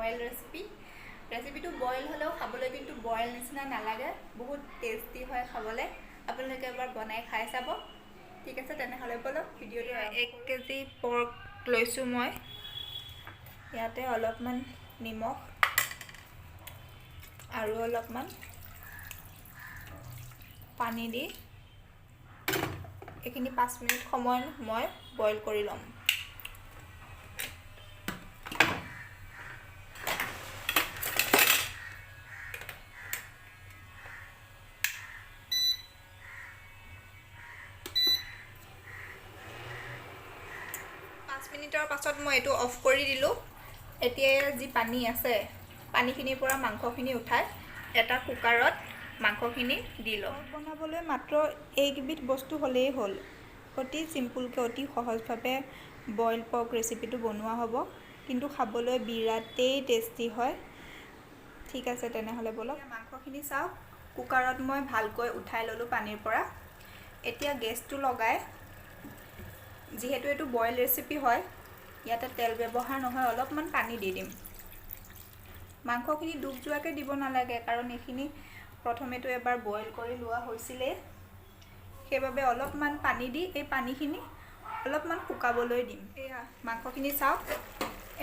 Boil ৰেচিপিটো boil হ'লেও খাবলৈ কিন্তু বইল নিচিনা নালাগে, বহুত টেষ্টি হয় খাবলৈ। আপোনালোকে এবাৰ বনাই খাই চাব। ঠিক আছে, তেনেহ'লে বলক ভিডিঅ'টো 1 কেজি পৰ্ক লৈছোঁ মই। ইয়াতে অলপমান নিমখ আৰু অলপমান পানী দি এইখিনি 5 মিনিট সময় মই বইল কৰি ল'ম। মিনিটৰ পাছত মই এইটো অফ কৰি দিলোঁ। এতিয়া যি পানী আছে, পানীখিনিৰ পৰা মাংসখিনি উঠাই এটা কুকাৰত মাংসখিনি দি লওঁ। বনাবলৈ মাত্ৰ এইকেইবিধ বস্তু হ'লেই হ'ল। অতি চিম্পুলকৈ, অতি সহজভাৱে বইল পৰ্ক ৰেচিপিটো বনোৱা হ'ব, কিন্তু খাবলৈ বিৰাটেই টেষ্টি হয়। ঠিক আছে, তেনেহ'লে বলক। মাংসখিনি চাওক, কুকাৰত মই ভালকৈ উঠাই ল'লোঁ পানীৰ পৰা। এতিয়া গেছটো লগাই, যিহেতু এইটো বইল ৰেচিপি হয়, ইয়াতে তেল ব্যৱহাৰ নহয়, অলপমান পানী দি দিম। মাংসখিনি ডুব যোৱাকৈ দিব নালাগে, কাৰণ এইখিনি প্ৰথমেতো এবাৰ বইল কৰি লোৱা হৈছিলে। সেইবাবে অলপমান পানী দি এই পানীখিনি অলপমান শুকাবলৈ দিম। এয়া মাংসখিনি চাওক,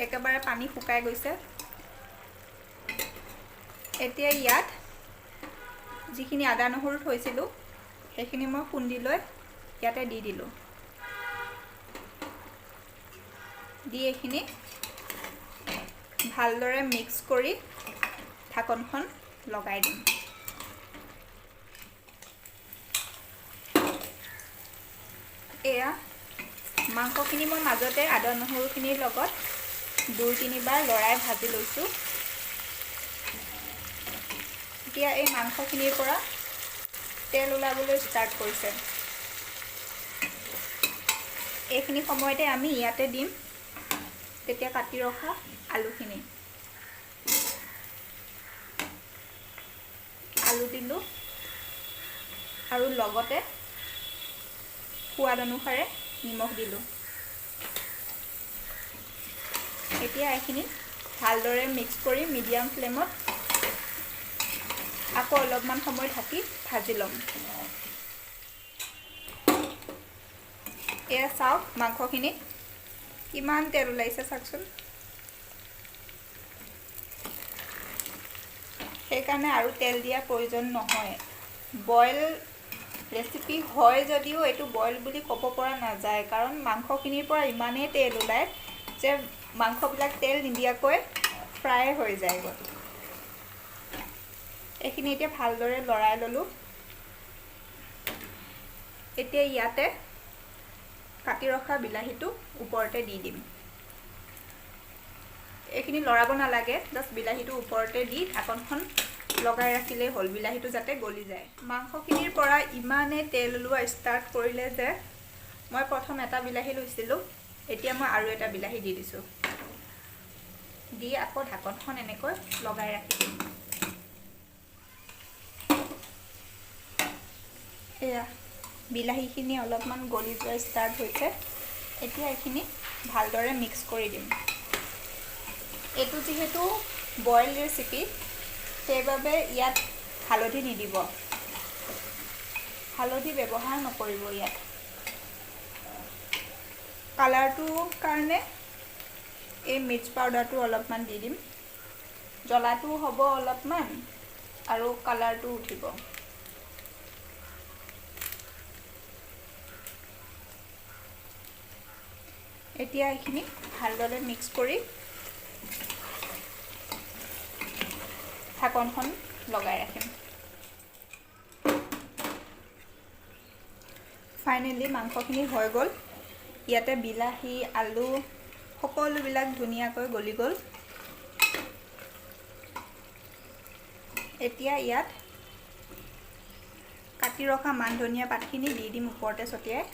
একেবাৰে পানী শুকাই গৈছে। এতিয়া ইয়াত যিখিনি আদা নহৰু থৈছিলোঁ, সেইখিনি মই খুন্দি লৈ ইয়াতে দি দিলোঁ। দি এইখিনি ভালদৰে মিক্স কৰি ঢাকনখন লগাই দিম। এয়া মাংসখিনি মই মাজতে আদা নহৰুখিনিৰ লগত 2-3 বাৰ লৰাই ভাজি লৈছোঁ। এতিয়া এই মাংসখিনিৰ পৰা তেল ওলাবলৈ ষ্টাৰ্ট কৰিছে। এইখিনি সময়তে আমি ইয়াতে দিম তেতিয়া কাটি ৰখা আলুখিনি। আলু দিলোঁ আৰু লগতে সোৱাদ অনুসাৰে নিমখ দিলোঁ। এতিয়া এইখিনি ভালদৰে মিক্স কৰি মিডিয়াম ফ্লেমত আকৌ অলপমান সময় ঢাকি ভাজি ল'ম। এয়া চাওক, মাংসখিনি কিমান তেল ওলাইছে চাওকচোন। সেইকাৰণে আৰু তেল দিয়াৰ প্ৰয়োজন নহয়। বইল ৰেচিপি হয় যদিও এইটো বইল বুলি ক'ব পৰা নাযায়, কাৰণ মাংসখিনিৰ পৰা ইমানেই তেল ওলায় যে মাংসবিলাক তেল নিদিয়াকৈ ফ্ৰাই হৈ যায়গৈ। এইখিনি এতিয়া ভালদৰে লৰাই ল'লোঁ। এতিয়া ইয়াতে কাটি ৰখা বিলাহীটো ওপৰতে দি দিম। এইখিনি লৰাব নালাগে, জাষ্ট বিলাহীটো ওপৰতে দি ঢাকনখন লগাই ৰাখিলেই হ'ল, বিলাহীটো যাতে গলি যায়। মাংসখিনিৰ পৰা ইমানেই তেল ওলোৱা ষ্টাৰ্ট কৰিলে যে মই প্ৰথম এটা বিলাহী লৈছিলোঁ, এতিয়া মই আৰু এটা বিলাহী দি দিছোঁ। দি আকৌ ঢাকনখন এনেকৈ লগাই ৰাখিম। এয়া বিলাহীখিনি অলপমান গলি যোৱা ষ্টাৰ্ট হৈছে। এতিয়া এইখিনি ভালদৰে মিক্স কৰি দিম। এইটো যিহেতু বইল ৰেচিপি, সেইবাবে ইয়াত হালধি নিদিব, হালধি ব্যৱহাৰ নকৰিব। ইয়াত কালাৰটোৰ কাৰণে এই মিৰ্চ পাউডাৰটো অলপমান দি দিম। জ্বলাটো হ'ব অলপমান আৰু কালাৰটো উঠিব। এতিয়া এইখিনি ভালদৰে মিক্স কৰি ঢাকনখন লগাই ৰাখিম। ফাইনেলি মাংসখিনি হৈ গ'ল। ইয়াতে বিলাহী, আলু সকলোবিলাক ধুনীয়াকৈ গলি গ'ল। এতিয়া ইয়াত কাটি ৰখা মান ধনিয়া পাতখিনি দি দিম ওপৰতে ছটিয়াই।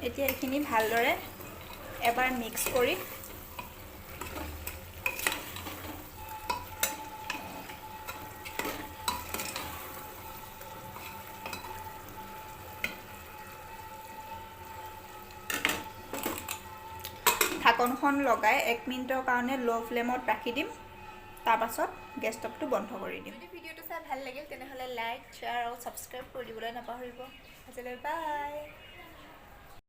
এতিয়া এইখিনি ভালদৰে এবাৰ মিক্স কৰি ঢাকনখন লগাই 1 মিনিটৰ কাৰণে ল' ফ্লেমত ৰাখি দিম। তাৰপাছত গেছ ষ্টভটো বন্ধ কৰি দিম। যদি ভিডিঅ'টো চাই ভাল লাগিল তেনেহ'লে লাইক, শ্বেয়াৰ আৰু ছাবস্ক্ৰাইব কৰি দিবলৈ নাপাহৰিব। আজিলৈ বাই।